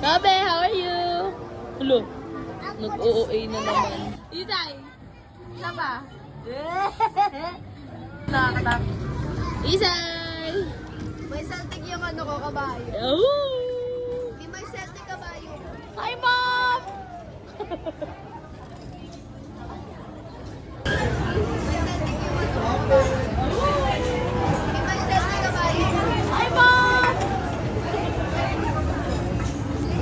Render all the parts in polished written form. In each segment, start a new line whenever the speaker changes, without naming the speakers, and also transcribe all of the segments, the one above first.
Kabe, how are you? Hello. Nag-OOA na naman. Isay! Isa pa? Nakakatak. Isay!
May Celtic yung ano ko, kabayo.
Oh!
Di may Celtic kabayo.
Hi, Mom!
May Celtic yung ano ko, kabayo. Di may Celtic kabayo.
Hi, Mom!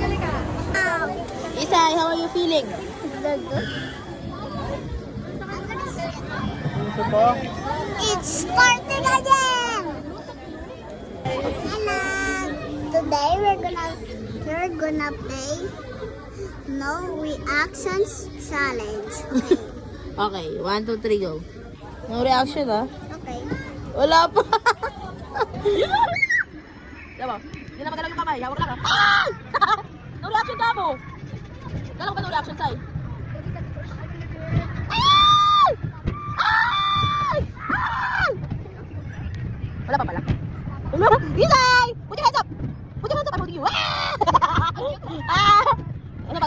Halika.
Isay, how are you feeling?
It's starting again! Hello! Today we're gonna play No Reactions Challenge. Okay.
Okay, 1, 2, 3, go. No reaction, ah.
Okay.
Wala pa. Diba? Hindi na magalaw yung kamay. Hawak lang, ah. No reaction ka mo. Galaw ka no reaction, Sai. Ay! Ay! Ay! Wala pa pala. Isay! Put your hands up! Put your hands up! I'm holding you. Ah! Ano pa?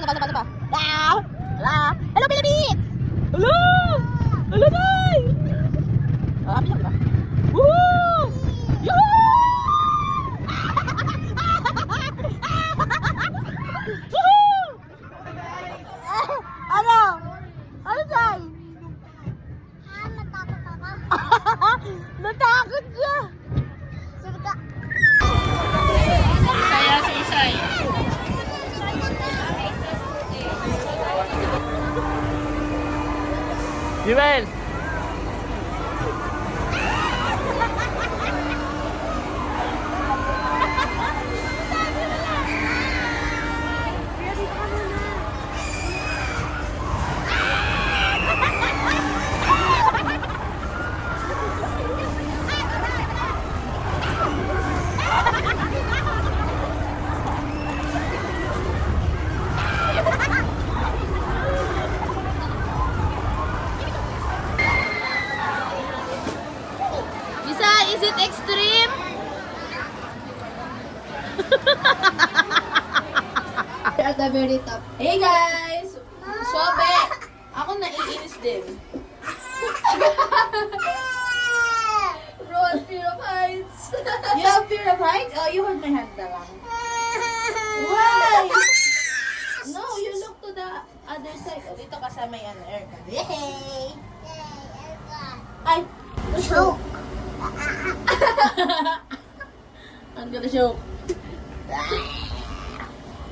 Ah! Wala! Hello, Philippines! Hello! Hello, Sai! Ah, happy ka? Woo! Yoo! Ano? Ano, Sai?
Natakot ako.
Natakot siya!
Surga.
Saya si Isay. Jumel! Is it extreme?
At the very top.
Hey guys! Sobe! Ako naiinis din.
Bro, fear of heights.
You have fear of heights? Oh, you hold my hand na lang. Why? No, you look to the other side. Oh, dito ka sa may aircon. Yay! Ay!
Choke.
I'm gonna choke.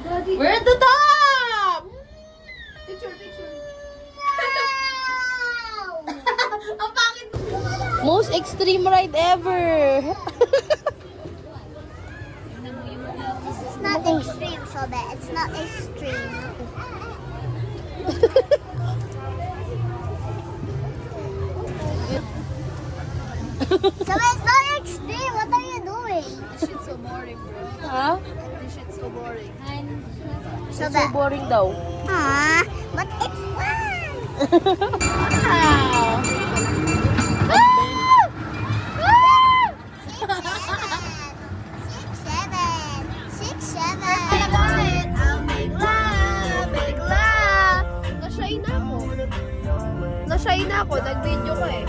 Daddy.
We're at the top!
Picture.
Ang pangit! Most extreme ride ever!
This is not extreme, so that it's not extreme. So it's not extreme. What are you doing? This shit's so boring, bro.
Ha?
This shit's so boring.
So boring daw.
But it's fun.
Wow!
Six, seven. I'll make love. Na-shy na ako. Nag-video ko eh.